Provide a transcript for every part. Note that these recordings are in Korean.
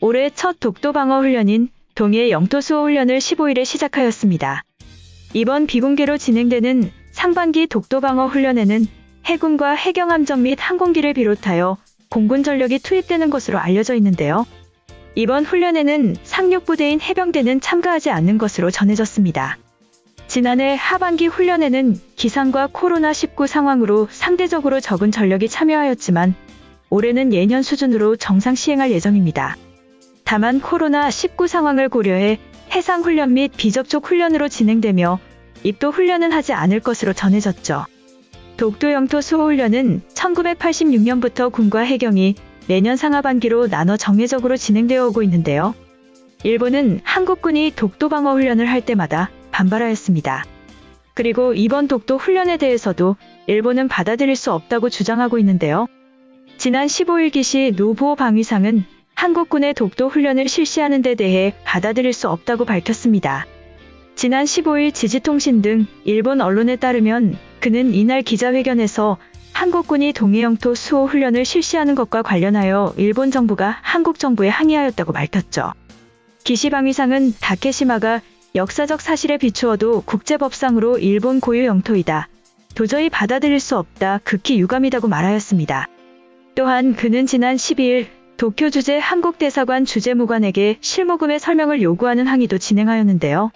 올해 첫 독도 방어 훈련인 동해 영토 수호 훈련을 15일에 시작하였습니다. 이번 비공개로 진행되는 상반기 독도 방어 훈련에는 해군과 해경함정 및 항공기를 비롯하여 공군 전력이 투입되는 것으로 알려져 있는데요. 이번 훈련에는 상륙부대인 해병대는 참가하지 않는 것으로 전해졌습니다. 지난해 하반기 훈련에는 기상과 코로나19 상황으로 상대적으로 적은 전력이 참여하였지만 올해는 예년 수준으로 정상 시행할 예정입니다. 다만 코로나19 상황을 고려해 해상훈련 및 비접촉 훈련으로 진행되며 입도 훈련은 하지 않을 것으로 전해졌죠. 독도 영토 수호 훈련은 1986년부터 군과 해경이 매년 상하반기로 나눠 정례적으로 진행되어 오고 있는데요. 일본은 한국군이 독도 방어 훈련을 할 때마다 반발하였습니다. 그리고 이번 독도 훈련에 대해서도 일본은 받아들일 수 없다고 주장하고 있는데요. 지난 15일 기시 노부오 방위상은 한국군의 독도 훈련을 실시하는 데 대해 받아들일 수 없다고 밝혔습니다. 지난 15일 지지통신 등 일본 언론에 따르면 그는 이날 기자회견에서 한국군이 동해 영토 수호 훈련을 실시하는 것과 관련하여 일본 정부가 한국 정부에 항의하였다고 밝혔죠. 기시 방위상은 다케시마가 역사적 사실에 비추어도 국제법상으로 일본 고유 영토이다. 도저히 받아들일 수 없다. 극히 유감이다고 말하였습니다. 또한 그는 지난 12일 도쿄 주재 한국 대사관 주재무관에게 실무금의 설명을 요구하는 항의도 진행하였는데요.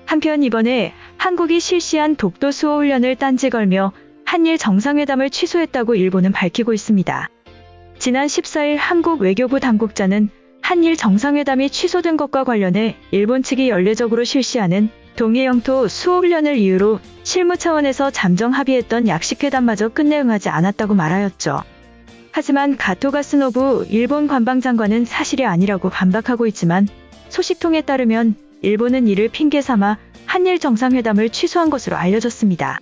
한편 이번에 한국이 실시한 독도 수호 훈련을 딴지 걸며 한일 정상회담을 취소했다고 일본은 밝히고 있습니다. 지난 14일 한국 외교부 당국자는 한일 정상회담이 취소된 것과 관련해 일본 측이 연례적으로 실시하는 동해 영토 수호 훈련을 이유로 실무 차원에서 잠정 합의했던 약식회담마저 끝내 응하지 않았다고 말하였죠. 하지만 가토 가스노부 일본 관방장관은 사실이 아니라고 반박하고 있지만 소식통에 따르면 일본은 이를 핑계 삼아 한일 정상회담을 취소한 것으로 알려졌습니다.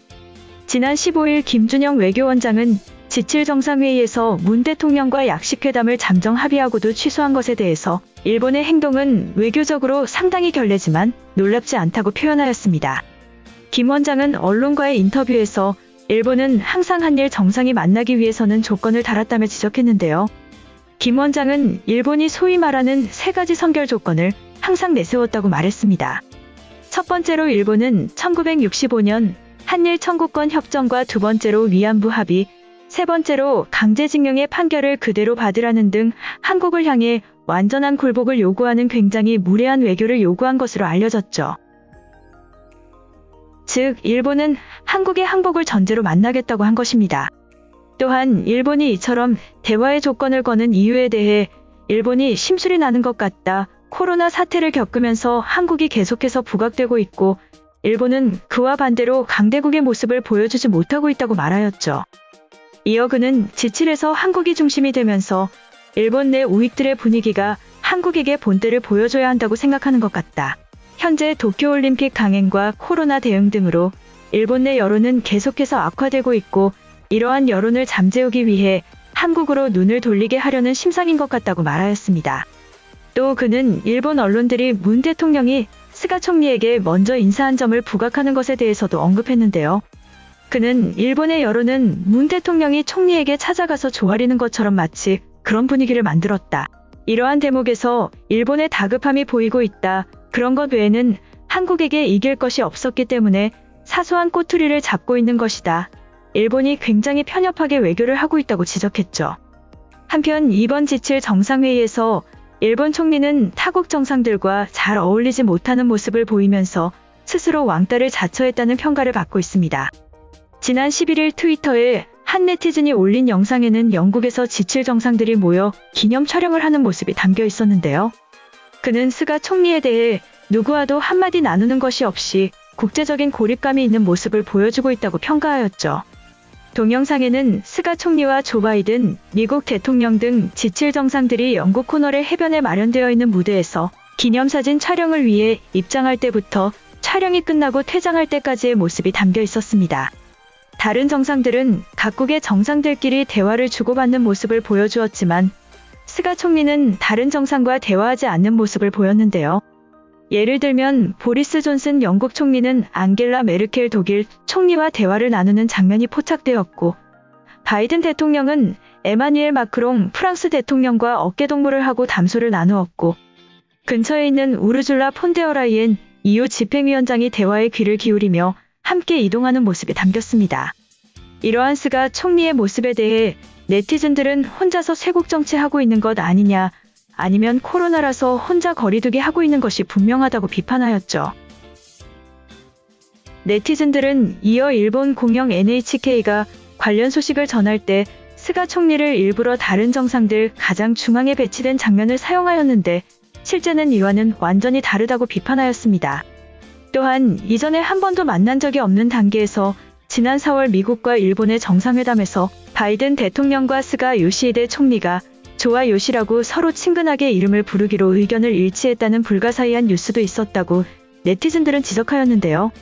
지난 15일 김준영 외교원장은 지7 정상회의에서 문 대통령과 약식회담을 잠정 합의하고도 취소한 것에 대해서 일본의 행동은 외교적으로 상당히 결례지만 놀랍지 않다고 표현하였습니다. 김 원장은 언론과의 인터뷰에서 일본은 항상 한일 정상이 만나기 위해서는 조건을 달았다며 지적했는데요. 김 원장은 일본이 소위 말하는 세 가지 선결 조건을 항상 내세웠다고 말했습니다. 첫 번째로 일본은 1965년 한일 청구권 협정과 두 번째로 위안부 합의, 세 번째로 강제징용의 판결을 그대로 받으라는 등 한국을 향해 완전한 굴복을 요구하는 굉장히 무례한 외교를 요구한 것으로 알려졌죠. 즉, 일본은 한국의 항복을 전제로 만나겠다고 한 것입니다. 또한 일본이 이처럼 대화의 조건을 거는 이유에 대해 일본이 심술이 나는 것 같다. 코로나 사태를 겪으면서 한국이 계속해서 부각되고 있고 일본은 그와 반대로 강대국의 모습을 보여주지 못하고 있다고 말하였죠. 이어 그는 지7에서 한국이 중심이 되면서 일본 내 우익들의 분위기가 한국에게 본때를 보여줘야 한다고 생각하는 것 같다. 현재 도쿄올림픽 강행과 코로나 대응 등으로 일본 내 여론은 계속해서 악화되고 있고 이러한 여론을 잠재우기 위해 한국으로 눈을 돌리게 하려는 심상인 것 같다고 말하였습니다. 또 그는 일본 언론들이 문 대통령이 스가 총리에게 먼저 인사한 점을 부각하는 것에 대해서도 언급했는데요. 그는 일본의 여론은 문 대통령이 총리에게 찾아가서 조아리는 것처럼 마치 그런 분위기를 만들었다. 이러한 대목에서 일본의 다급함이 보이고 있다. 그런 것 외에는 한국에게 이길 것이 없었기 때문에 사소한 꼬투리를 잡고 있는 것이다. 일본이 굉장히 편협하게 외교를 하고 있다고 지적했죠. 한편 이번 지7 정상회의에서 일본 총리는 타국 정상들과 잘 어울리지 못하는 모습을 보이면서 스스로 왕따를 자처했다는 평가를 받고 있습니다. 지난 11일 트위터에 한 네티즌이 올린 영상에는 영국에서 지7 정상들이 모여 기념 촬영을 하는 모습이 담겨 있었는데요. 그는 스가 총리에 대해 누구와도 한마디 나누는 것이 없이 국제적인 고립감이 있는 모습을 보여주고 있다고 평가하였죠. 동영상에는 스가 총리와 조 바이든, 미국 대통령 등 지7 정상들이 영국 코널의 해변에 마련되어 있는 무대에서 기념사진 촬영을 위해 입장할 때부터 촬영이 끝나고 퇴장할 때까지의 모습이 담겨 있었습니다. 다른 정상들은 각국의 정상들끼리 대화를 주고받는 모습을 보여주었지만 스가 총리는 다른 정상과 대화하지 않는 모습을 보였는데요. 예를 들면 보리스 존슨 영국 총리는 앙겔라 메르켈 독일 총리와 대화를 나누는 장면이 포착되었고 바이든 대통령은 에마뉘엘 마크롱 프랑스 대통령과 어깨동무를 하고 담소를 나누었고 근처에 있는 우르줄라 폰데어라이엔 EU 집행위원장이 대화에 귀를 기울이며 함께 이동하는 모습이 담겼습니다. 이러한 스가 총리의 모습에 대해 네티즌들은 혼자서 쇄국 정치하고 있는 것 아니냐, 아니면 코로나라서 혼자 거리두기 하고 있는 것이 분명하다고 비판하였죠. 네티즌들은 이어 일본 공영 NHK가 관련 소식을 전할 때 스가 총리를 일부러 다른 정상들 가장 중앙에 배치된 장면을 사용하였는데 실제는 이와는 완전히 다르다고 비판하였습니다. 또한 이전에 한 번도 만난 적이 없는 단계에서 지난 4월 미국과 일본의 정상회담에서 바이든 대통령과 스가 요시히데 총리가 조아 요시라고 서로 친근하게 이름을 부르기로 의견을 일치했다는 불가사의한 뉴스도 있었다고 네티즌들은 지적하였는데요.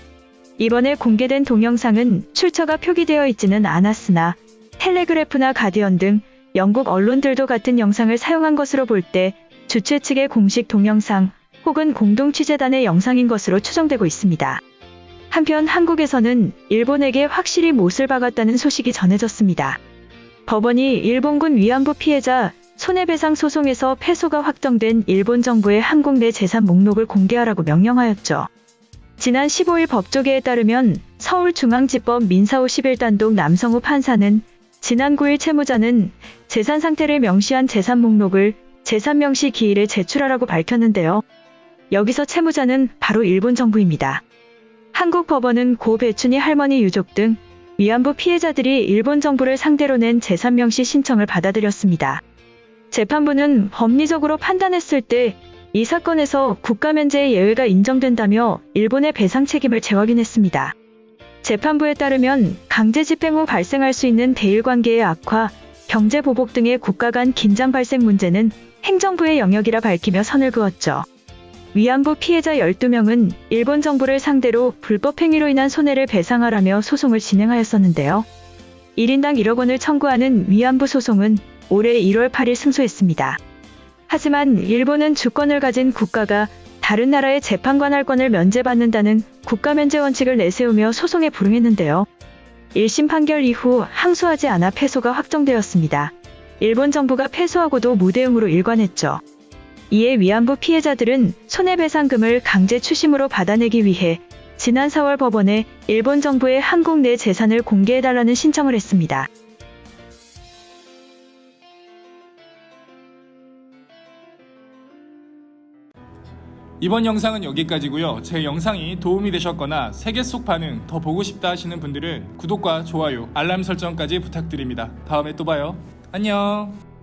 이번에 공개된 동영상은 출처가 표기되어 있지는 않았으나 텔레그래프나 가디언 등 영국 언론들도 같은 영상을 사용한 것으로 볼 때 주최 측의 공식 동영상 혹은 공동취재단의 영상인 것으로 추정되고 있습니다. 한편 한국에서는 일본에게 확실히 못을 박았다는 소식이 전해졌습니다. 법원이 일본군 위안부 피해자 손해배상 소송에서 패소가 확정된 일본 정부의 한국 내 재산 목록을 공개하라고 명령하였죠. 지난 15일 법조계에 따르면 서울중앙지법 민사 51단독 남성우 판사는 지난 9일 채무자는 재산 상태를 명시한 재산 목록을 재산 명시 기일에 제출하라고 밝혔는데요. 여기서 채무자는 바로 일본 정부입니다. 한국 법원은 고 배춘희 할머니 유족 등 위안부 피해자들이 일본 정부를 상대로 낸 재산 명시 신청을 받아들였습니다. 재판부는 법리적으로 판단했을 때 이 사건에서 국가면제의 예외가 인정된다며 일본의 배상 책임을 재확인했습니다. 재판부에 따르면 강제 집행 후 발생할 수 있는 대일관계의 악화, 경제 보복 등의 국가 간 긴장 발생 문제는 행정부의 영역이라 밝히며 선을 그었죠. 위안부 피해자 12명은 일본 정부를 상대로 불법 행위로 인한 손해를 배상하라며 소송을 진행하였었는데요. 1인당 1억 원을 청구하는 위안부 소송은 올해 1월 8일 승소했습니다. 하지만 일본은 주권을 가진 국가가 다른 나라의 재판관할권을 면제받는다는 국가면제 원칙을 내세우며 소송에 불응했는데요. 1심 판결 이후 항소하지 않아 패소가 확정되었습니다. 일본 정부가 패소하고도 무대응으로 일관했죠. 이에 위안부 피해자들은 손해배상금을 강제 추심으로 받아내기 위해 지난 4월 법원에 일본 정부의 한국 내 재산을 공개해달라는 신청을 했습니다. 이번 영상은 여기까지고요. 제 영상이 도움이 되셨거나 세계 속 반응 더 보고 싶다 하시는 분들은 구독과 좋아요, 알람 설정까지 부탁드립니다. 다음에 또 봐요. 안녕.